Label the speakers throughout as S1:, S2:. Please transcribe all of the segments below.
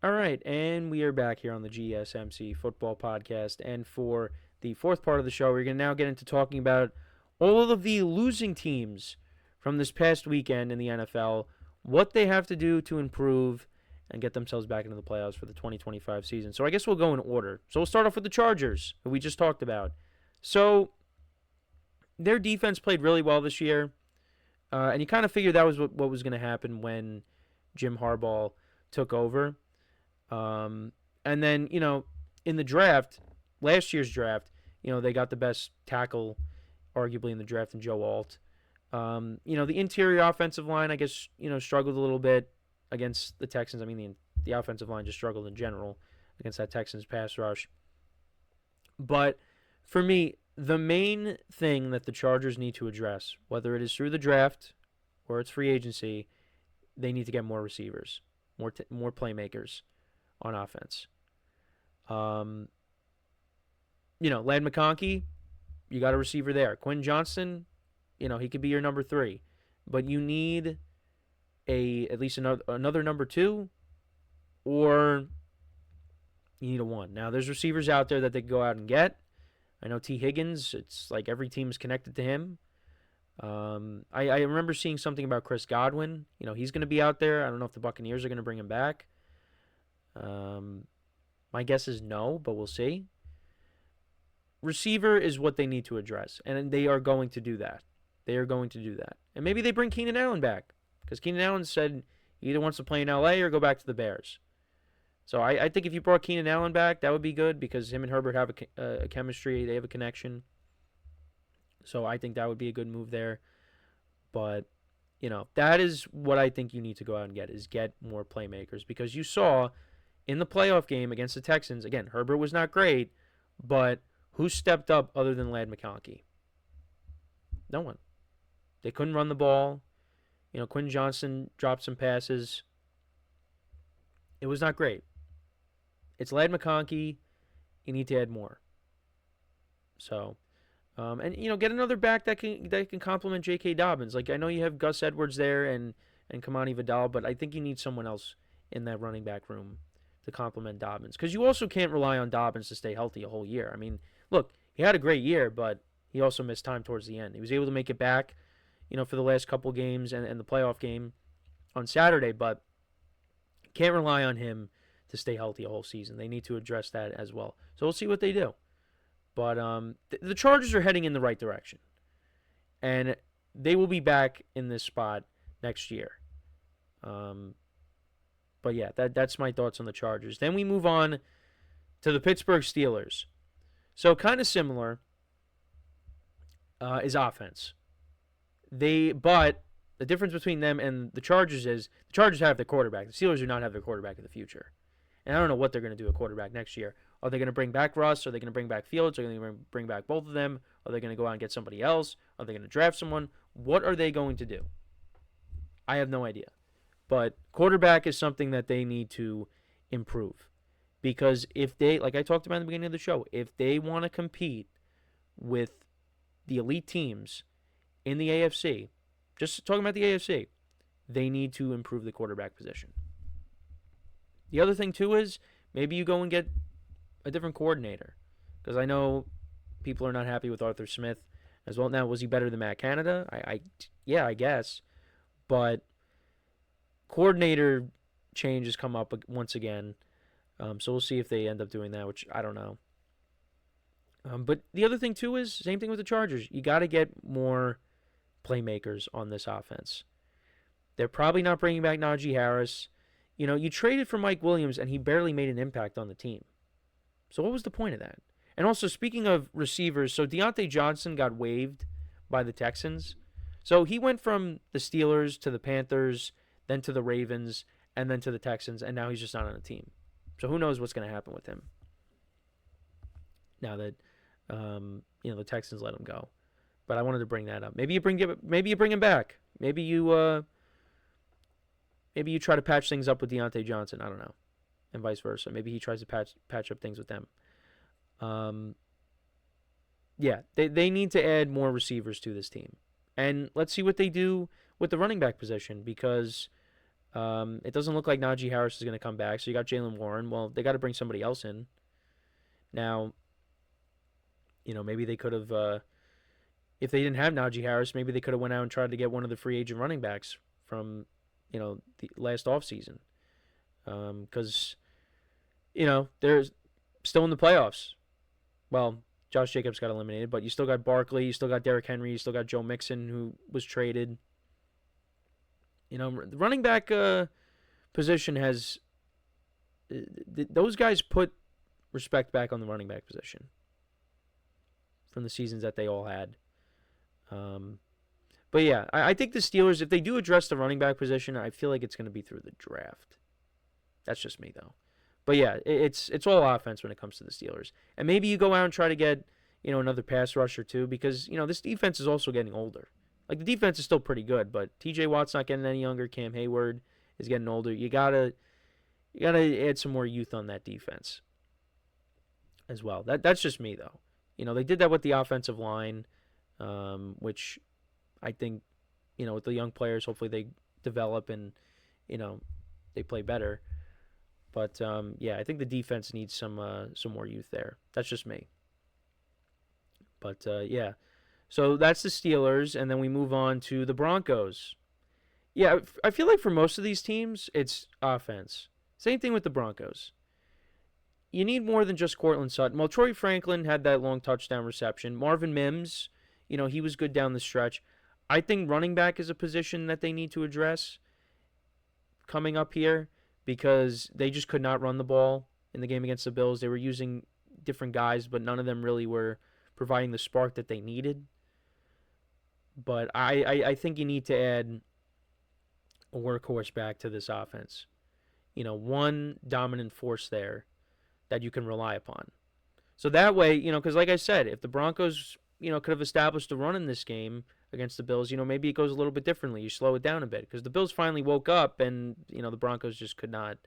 S1: All right, and we are back here on the GSMC Football Podcast. And for the fourth part of the show, we're going to now get into talking about all of the losing teams from this past weekend in the NFL, what they have to do to improve and get themselves back into the playoffs for the 2025 season. So I guess we'll go in order. So we'll start off with the Chargers, who we just talked about. So their defense played really well this year, and you kind of figured that was what was going to happen when Jim Harbaugh took over. And then, in the draft, last year's draft, they got the best tackle, arguably, in the draft in Joe Alt. The interior offensive line, I guess, struggled a little bit against the Texans. I mean, the offensive line just struggled in general against that Texans pass rush. But for me, the main thing that the Chargers need to address, whether it is through the draft or it's free agency, they need to get more receivers, more playmakers on offense. Ladd McConkey, you got a receiver there. Quinn Johnston, he could be your number 3, but you need at least another number 2, or you need a 1. Now, there's receivers out there that they can go out and get. I know T. Higgins, it's like every team is connected to him. I remember seeing something about Chris Godwin. He's going to be out there. I don't know if the Buccaneers are going to bring him back. My guess is no, but we'll see. Receiver is what they need to address, and they are going to do that. And maybe they bring Keenan Allen back, because Keenan Allen said he either wants to play in L.A. or go back to the Bears. So I think if you brought Keenan Allen back, that would be good, because him and Herbert have a chemistry. They have a connection. So I think that would be a good move there. But, that is what I think you need to go out and get more playmakers, because you saw in the playoff game against the Texans, again, Herbert was not great, but who stepped up other than Ladd McConkey? No one. They couldn't run the ball. Quinn Johnston dropped some passes. It was not great. It's Ladd McConkey. You need to add more. So, get another back that can complement J.K. Dobbins. Like, I know you have Gus Edwards there and Kamani Vidal, but I think you need someone else in that running back room to complement Dobbins, because you also can't rely on Dobbins to stay healthy a whole year. I mean, look, he had a great year, but he also missed time towards the end. He was able to make it back, for the last couple games and the playoff game on Saturday, but can't rely on him to stay healthy a whole season. They need to address that as well. So we'll see what they do. But the Chargers are heading in the right direction, and they will be back in this spot next year. But yeah, that's my thoughts on the Chargers. Then we move on to the Pittsburgh Steelers. So kind of similar is offense. But the difference between them and the Chargers is the Chargers have their quarterback. The Steelers do not have their quarterback in the future. And I don't know what they're going to do at quarterback next year. Are they going to bring back Russ? Are they going to bring back Fields? Are they going to bring back both of them? Are they going to go out and get somebody else? Are they going to draft someone? What are they going to do? I have no idea. But quarterback is something that they need to improve. Because if they, like I talked about in the beginning of the show, if they want to compete with the elite teams in the AFC, just talking about the AFC, they need to improve the quarterback position. The other thing, too, is maybe you go and get a different coordinator. Because I know people are not happy with Arthur Smith as well. Now, was he better than Matt Canada? Yeah, I guess. But coordinator change has come up once again. So we'll see if they end up doing that, which I don't know. But the other thing, too, is same thing with the Chargers. You got to get more playmakers on this offense. They're probably not bringing back Najee Harris. You traded for Mike Williams, and he barely made an impact on the team. So what was the point of that? And also, speaking of receivers, so Deontay Johnson got waived by the Texans. So he went from the Steelers to the Panthers, then to the Ravens, and then to the Texans, and now he's just not on a team. So who knows what's going to happen with him now that the Texans let him go. But I wanted to bring that up. Maybe you bring him back. Maybe you try to patch things up with Deontay Johnson. I don't know, and vice versa. Maybe he tries to patch up things with them. Yeah, they need to add more receivers to this team, and let's see what they do with the running back position, because It doesn't look like Najee Harris is going to come back, so you got Jaylen Warren. Well, they got to bring somebody else in. Now, maybe they could have, if they didn't have Najee Harris, maybe they could have went out and tried to get one of the free agent running backs from, the last offseason. Because, they're still in the playoffs. Well, Josh Jacobs got eliminated, but you still got Barkley, you still got Derrick Henry, you still got Joe Mixon, who was traded. The running back position has those guys put respect back on the running back position from the seasons that they all had. But yeah, I think the Steelers, if they do address the running back position, I feel like it's going to be through the draft. That's just me, though. But yeah, it's all offense when it comes to the Steelers. And maybe you go out and try to get, another pass rusher too, because, this defense is also getting older. Like, the defense is still pretty good, but TJ Watt's not getting any younger. Cam Hayward is getting older. You gotta add some more youth on that defense as well. That's just me, though. They did that with the offensive line, which I think, with the young players, hopefully they develop and, they play better. But, yeah, I think the defense needs some more youth there. That's just me. But, yeah. So that's the Steelers, and then we move on to the Broncos. Yeah, I feel like for most of these teams, it's offense. Same thing with the Broncos. You need more than just Courtland Sutton. Well, Troy Franklin had that long touchdown reception. Marvin Mims, he was good down the stretch. I think running back is a position that they need to address coming up here because they just could not run the ball in the game against the Bills. They were using different guys, but none of them really were providing the spark that they needed. But I think you need to add a workhorse back to this offense. One dominant force there that you can rely upon. So that way, because like I said, if the Broncos, could have established a run in this game against the Bills, maybe it goes a little bit differently. You slow it down a bit because the Bills finally woke up and, the Broncos just could not,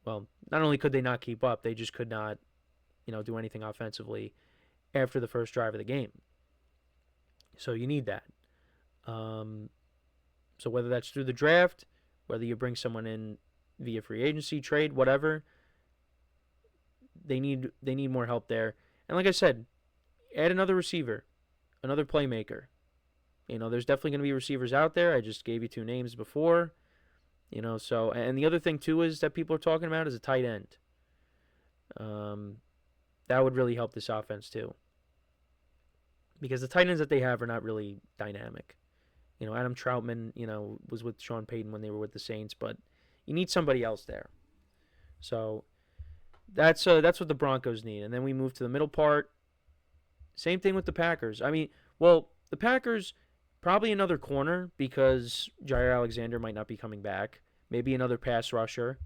S1: well, not only could they not keep up, they just could not, do anything offensively after the first drive of the game. So you need that. So whether that's through the draft, whether you bring someone in via free agency, trade, whatever, they need more help there. And like I said, add another receiver, another playmaker. There's definitely going to be receivers out there. I just gave you 2 names before. So, and the other thing too is that people are talking about is a tight end. That would really help this offense too. Because the tight ends that they have are not really dynamic. Adam Troutman, was with Sean Payton when they were with the Saints, but you need somebody else there. So that's what the Broncos need. And then we move to the middle part. Same thing with the Packers. The Packers, probably another corner because Jair Alexander might not be coming back. Maybe another pass rusher,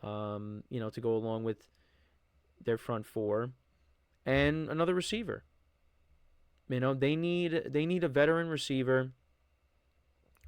S1: to go along with their front four. And another receiver. They need a veteran receiver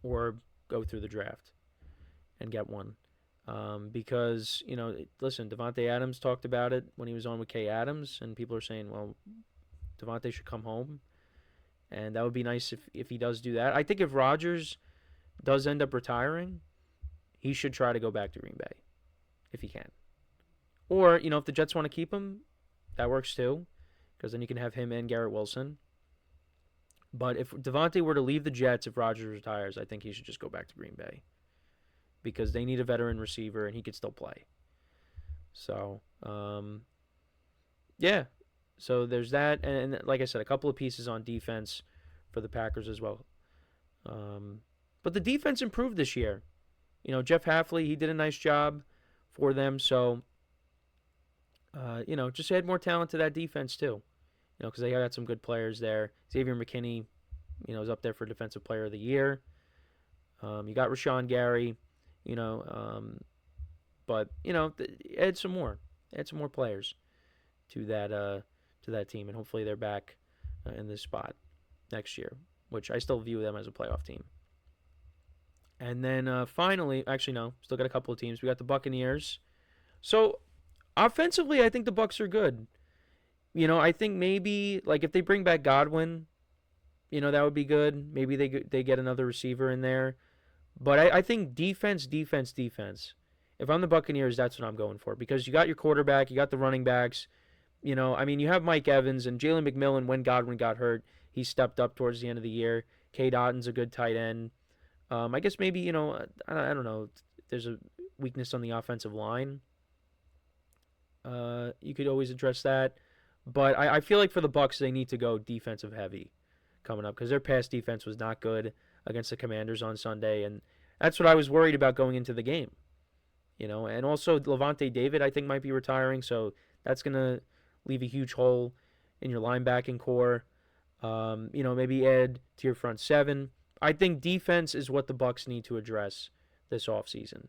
S1: or go through the draft and get one. Because, listen, Devontae Adams talked about it when he was on with Kay Adams, and people are saying, well, Devontae should come home. And that would be nice if he does do that. I think if Rodgers does end up retiring, he should try to go back to Green Bay if he can. Or, if the Jets want to keep him, that works too, because then you can have him and Garrett Wilson. But if Devontae were to leave the Jets, if Rodgers retires, I think he should just go back to Green Bay because they need a veteran receiver and he could still play. So, yeah. So there's that. And like I said, a couple of pieces on defense for the Packers as well. But the defense improved this year. Jeff Hafley, he did a nice job for them. So, just add more talent to that defense too. Because they got some good players there. Xavier McKinney, is up there for Defensive Player of the Year. You got Rashawn Gary, but add some more players to that team, and hopefully they're back in this spot next year, which I still view them as a playoff team. And then finally, actually no, still got a couple of teams. We got the Buccaneers. So offensively, I think the Bucs are good. I think maybe, like, if they bring back Godwin, that would be good. Maybe they get another receiver in there. But I think defense. If I'm the Buccaneers, that's what I'm going for because you got your quarterback, you got the running backs. You have Mike Evans and Jalen McMillan when Godwin got hurt. He stepped up towards the end of the year. Cade Otton's a good tight end. I guess maybe, I don't know. There's a weakness on the offensive line. You could always address that. But I feel like for the Bucs, they need to go defensive heavy coming up because their pass defense was not good against the Commanders on Sunday. And that's what I was worried about going into the game. And also Levante David, I think, might be retiring. So that's going to leave a huge hole in your linebacking core. Maybe add to your front seven. I think defense is what the Bucs need to address this offseason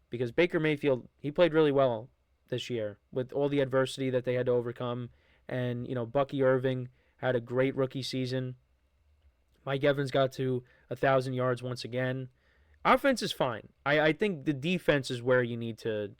S1: because Baker Mayfield, he played really well this year with all the adversity that they had to overcome. And, Bucky Irving had a great rookie season. Mike Evans got to 1,000 yards once again. Offense is fine. I think the defense is where you need to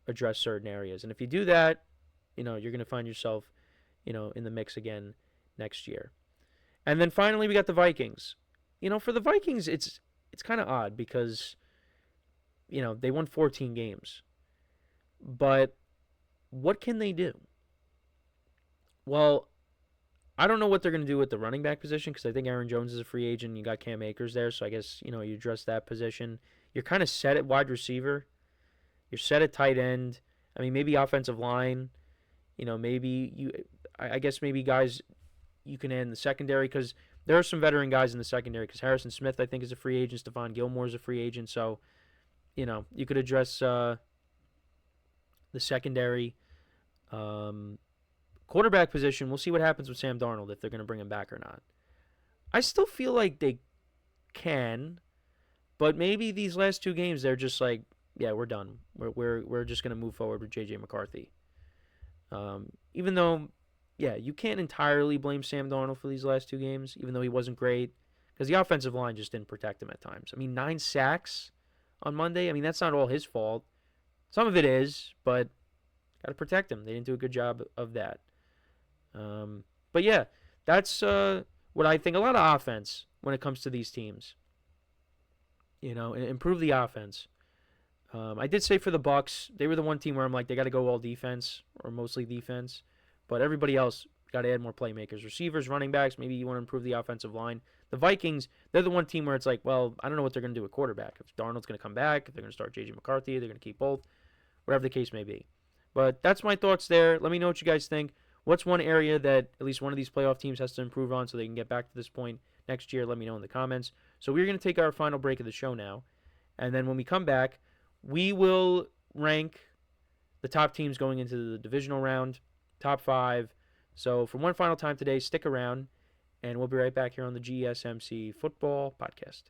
S1: address certain areas. And if you do that, you're going to find yourself, in the mix again next year. And then finally, we got the Vikings. For the Vikings, it's kind of odd because, they won 14 games. But what can they do? Well, I don't know what they're going to do with the running back position because I think Aaron Jones is a free agent. You got Cam Akers there, so I guess, you address that position. You're kind of set at wide receiver. You're set at tight end. I mean, maybe offensive line. I guess maybe guys you can add in the secondary because there are some veteran guys in the secondary because Harrison Smith, I think, is a free agent. Stephon Gilmore is a free agent. So, you could address the secondary. Quarterback position, we'll see what happens with Sam Darnold if they're going to bring him back or not. I still feel like they can, but maybe these last two games they're just like, yeah, we're done. We're just going to move forward with J.J. McCarthy. Even though, yeah, you can't entirely blame Sam Darnold for these last two games, even though he wasn't great, because the offensive line just didn't protect him at times. I mean, 9 sacks on Monday. I mean, that's not all his fault. Some of it is, but got to protect him. They didn't do a good job of that. But yeah, that's what I think. A lot of offense when it comes to these teams. Improve the offense. I did say for the Bucs, they were the one team where I'm like, they got to go all defense or mostly defense. But everybody else got to add more playmakers, receivers, running backs. Maybe you want to improve the offensive line. The Vikings, they're the one team where it's like, well, I don't know what they're going to do with quarterback. If Darnold's going to come back, if they're going to start J.J. McCarthy, they're going to keep both, whatever the case may be. But that's my thoughts there. Let me know what you guys think. What's one area that at least one of these playoff teams has to improve on so they can get back to this point next year? Let me know in the comments. So we're going to take our final break of the show now. And then when we come back, we will rank the top teams going into the divisional round, top 5. So for one final time today, stick around, and we'll be right back here on the GSMC Football Podcast.